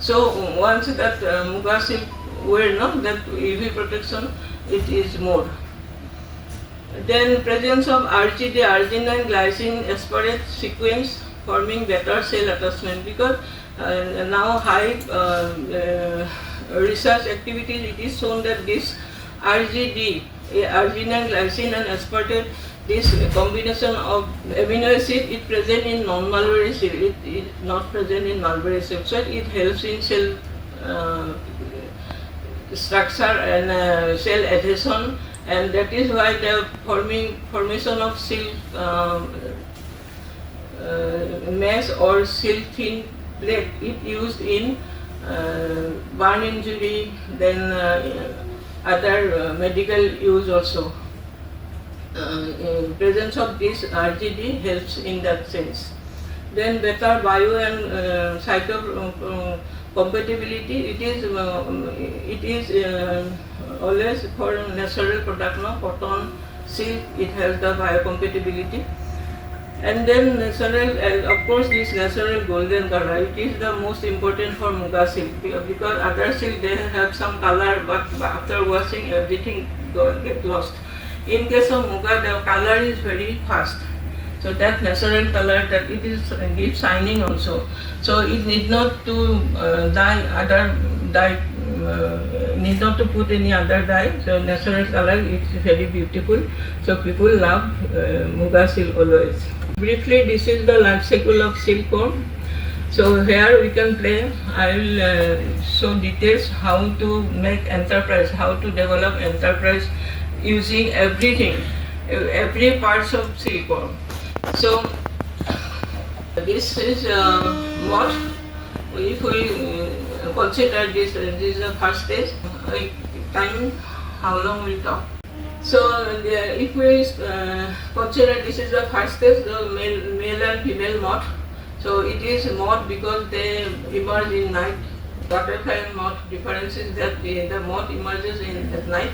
So once that Muga silk wear, no, that UV protection, it is more. Then presence of RGD, arginine glycine aspartate sequence forming better cell attachment, because now high research activities, it is shown that this RGD, arginine glycine and aspartate, this combination of amino acid is present in non-mulberry cell, it is not present in mulberry cell, so it helps in cell structure and cell adhesion, and that is why the formation of silk mesh or silk thin plate is used in burn injury, then other medical use also. Presence of this RGD helps in that sense. Then better bio and cyto compatibility, it is always for natural product, no, cotton, silk, it has the biocompatibility. And then natural, of course, this natural golden color, it is the most important for Muga silk, because other silk they have some color, but after washing everything get lost. In case of Muga, the color is very fast. So that natural color, that it is gives shining also. So it need not to need not to put any other dye. So natural color is very beautiful. So people love Muga silk always. Briefly, this is the life cycle of silkworm. So here we can play. I will show details how to make enterprise, how to develop enterprise using everything, every parts of silkworm. So this is what if we consider this is the first stage. Time, how long we talk? So if we consider this is the first stage, the male and female moth. So it is moth because they emerge in night. Butterfly and moth difference is that the moth emerges at night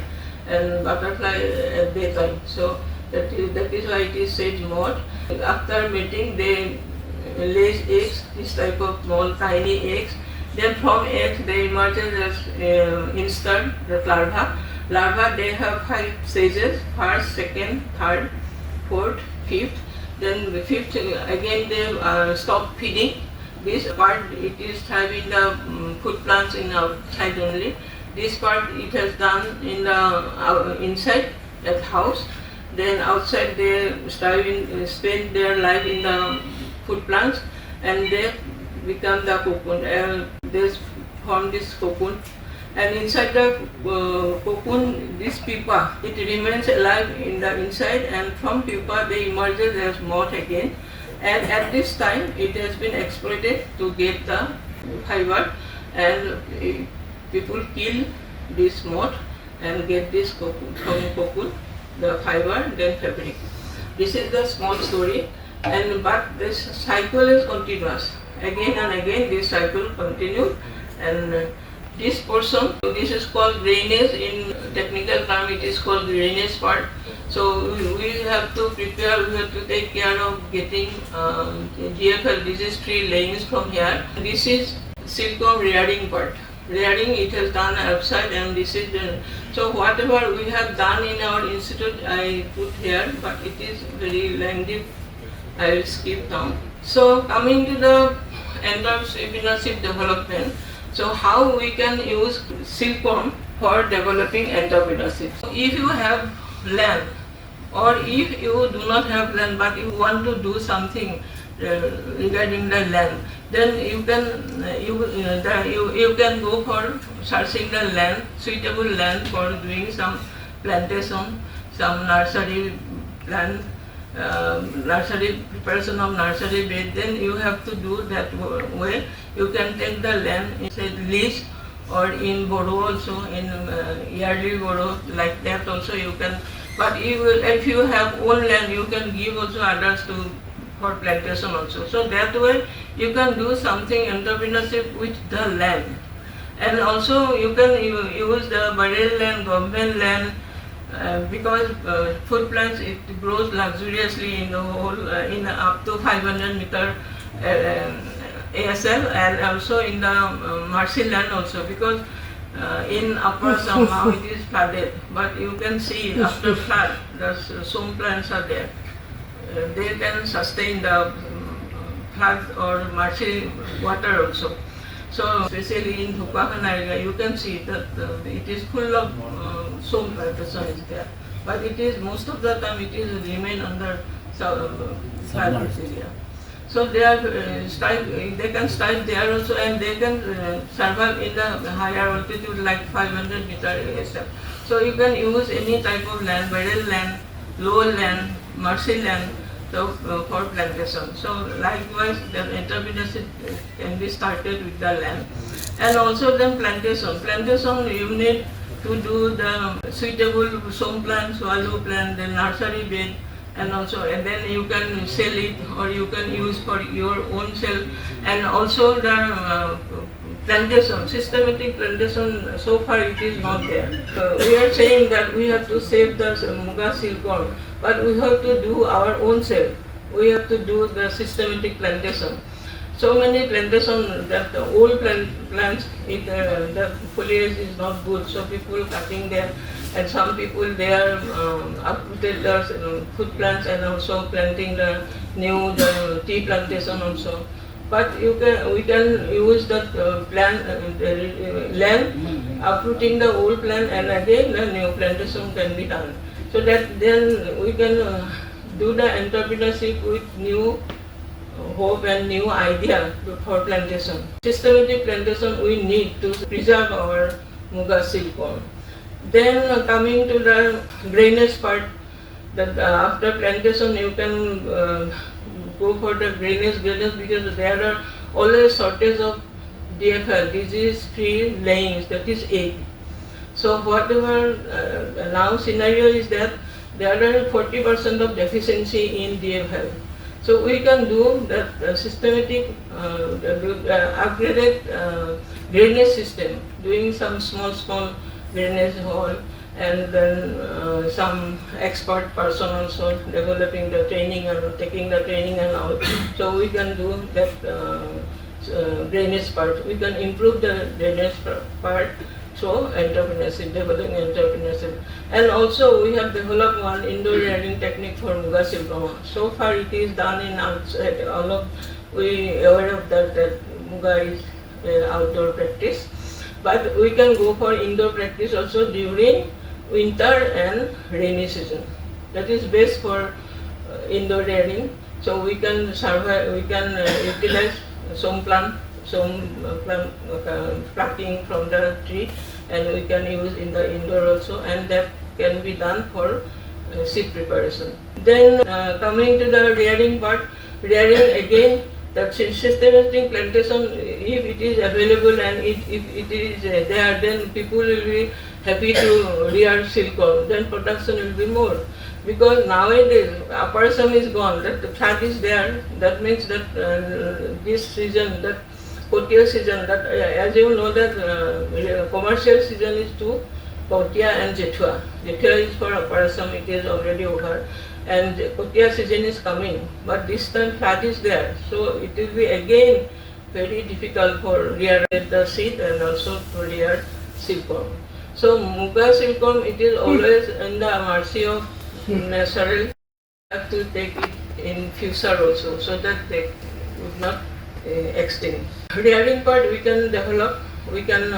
and butterfly at daytime. So that is why it is said moth. After mating, they lay eggs, this type of small tiny eggs. Then from eggs they emerge as insect, the larva. Larva, they have 5 stages: first, second, third, fourth, fifth. Then the fifth again they stop feeding. This part it is thriving the food plants in outside only. This part it has done in the inside that house. Then outside they spend their life in the food plants, and they become the cocoon. They form this cocoon, and inside the cocoon, this pupa, it remains alive in the inside, and from pupa they emerges as moth again. And at this time, it has been exploited to get the fiber, and people kill this moth and get this cocoon, from cocoon, the fiber, then fabric. This is the small story, but this cycle is continuous. Again and again this cycle continues, and this portion, this is called drainage. In technical term it is called drainage part. So we have to prepare, we have to take care of getting GFL, disease free layings from here. This is silkworm rearing part. Rearing it has done outside, and this is so whatever we have done in our institute I put here, but it is very lengthy. I will skip down. So coming to the entrepreneurship development. So how we can use silkworm for developing entrepreneurship. If you have land, or if you do not have land but you want to do something regarding the land, then you can go for searching the land, suitable land for doing some plantation, some nursery plant, nursery preparation of nursery bed. Then you have to do that way. You can take the land in lease or in borrow also, in yearly borrow, like that also you can. But if you have own land, you can give also others for plantation also. So that way you can do something entrepreneurship with the land. And also you can use the burial land, government land, because food plants, it grows luxuriously in the whole, in up to 500 meter ASL and also in the Marshall land also, because in Upper Assam now it is flooded, but you can see after flood the some plants are there. They can sustain the flood or marshy water also. So especially in Thupakan area you can see that it is full of some plantation is there. But it is most of the time it is remain under flood area. So they are they can start there also, and they can survive in the higher altitude like 500 meter ASF. So you can use any type of land, barrel land, low land, marshy land, so for plantation. So likewise the entrepreneurship can be started with the land. And also then plantation. Plantation you need to do the suitable some plant, swallow plant, then nursery bed, and then you can sell it or you can use for your own sale. And also the plantation, systematic plantation, so far it is not there. We are saying that we have to save the Muga silkworm, but we have to do our own sale. We have to do the systematic plantation. So many plantation that the old plants, the foliage is not good, so people cutting them, and some people they are uprooted the food plants and also planting the new tea plantation also. But we can use that land, uprooting the old plant, and again the new plantation can be done. So that then we can do the entrepreneurship with new hope and new idea for plantation. Systematic plantation we need to preserve our Muga silkworm. Then coming to the drainage part, that after plantation you can go for the drainage because there are always shortage of DFL, disease-free layings, that is egg. So whatever now scenario is that there are 40% of deficiency in DFL. So we can do that systematic upgraded drainage system, doing some small drainage hole, and then some expert person also developing the training and taking the training and all. So we can do that drainage part. We can improve the drainage part. So entrepreneurship, developing entrepreneurship. And also we have developed one indoor rearing technique for Muga silkworm. So far it is done in outside. We aware of that Muga is outdoor practice. But we can go for indoor practice also during winter and rainy season. That is best for indoor rearing. So we can survive. We can utilize some plucking from the tree, and we can use in the indoor also, and that can be done for seed preparation. Then coming to the rearing part, rearing again, the systematic plantation, if it is available and if it is there, then people will be happy to rear silkworm, then production will be more. Because nowadays Upper Assam is gone, that the flood is there, that means that this season, that Kotia season, that as you know that commercial season is to Kotia and Jethua. Jethua is for Upper Assam, it is already over, and Kotia season is coming, but this time flood is there, so it will be again very difficult for rear the seed and also to rear silkworm. So Muga silkworm, it is always in the mercy of natural. Have to take it in future also, so that they would not extinct. Rearing part we can develop, we can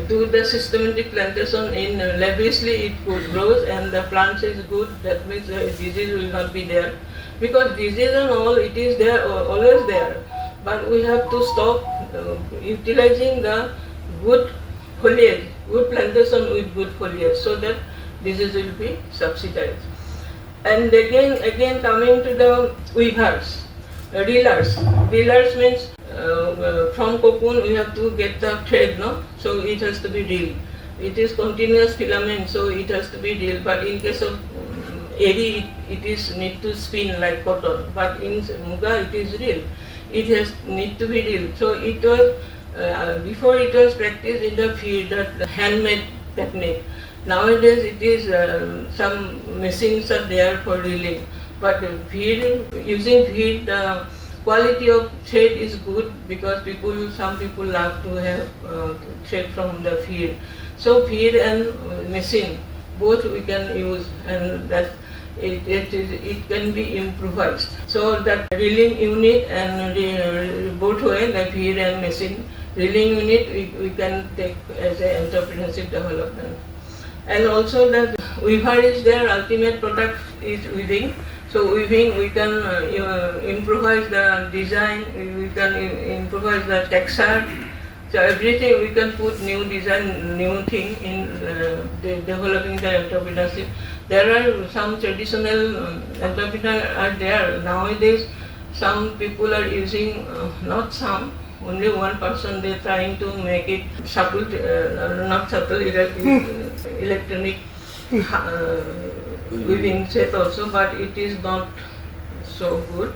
do the systematic plantation in lavishly, it grows and the plants is good, that means disease will not be there. Because disease and all, it is there, always there. But we have to stop utilizing the good foliage, good plantation with good foliage, so that disease will be subsidized. And again coming to the weavers, reelers. Reelers means from cocoon we have to get the thread, no? So it has to be reeled. It is continuous filament, so it has to be reeled. But in case of eri, it is need to spin like cotton. But in Muga, it is reeled. It has need to be reeled. So it was before it was practiced in the field, that handmade technique. Nowadays it is some machines are there for reeling. But using feed, quality of thread is good because some people love to have thread from the field. So field and machine both we can use, and that it can be improvised. So that reeling unit and both way, the field and machine reeling unit we can take as an entrepreneurship development. And also that weaver is their ultimate product is weaving. So weaving we can improvise the design, we can improvise the texture. So everything we can put new design, new thing in developing the entrepreneurship. There are some traditional entrepreneurs are there nowadays. Some people are using, not some, only one person they are trying to make it subtle, not subtle, electronic weaving set also, but it is not so good.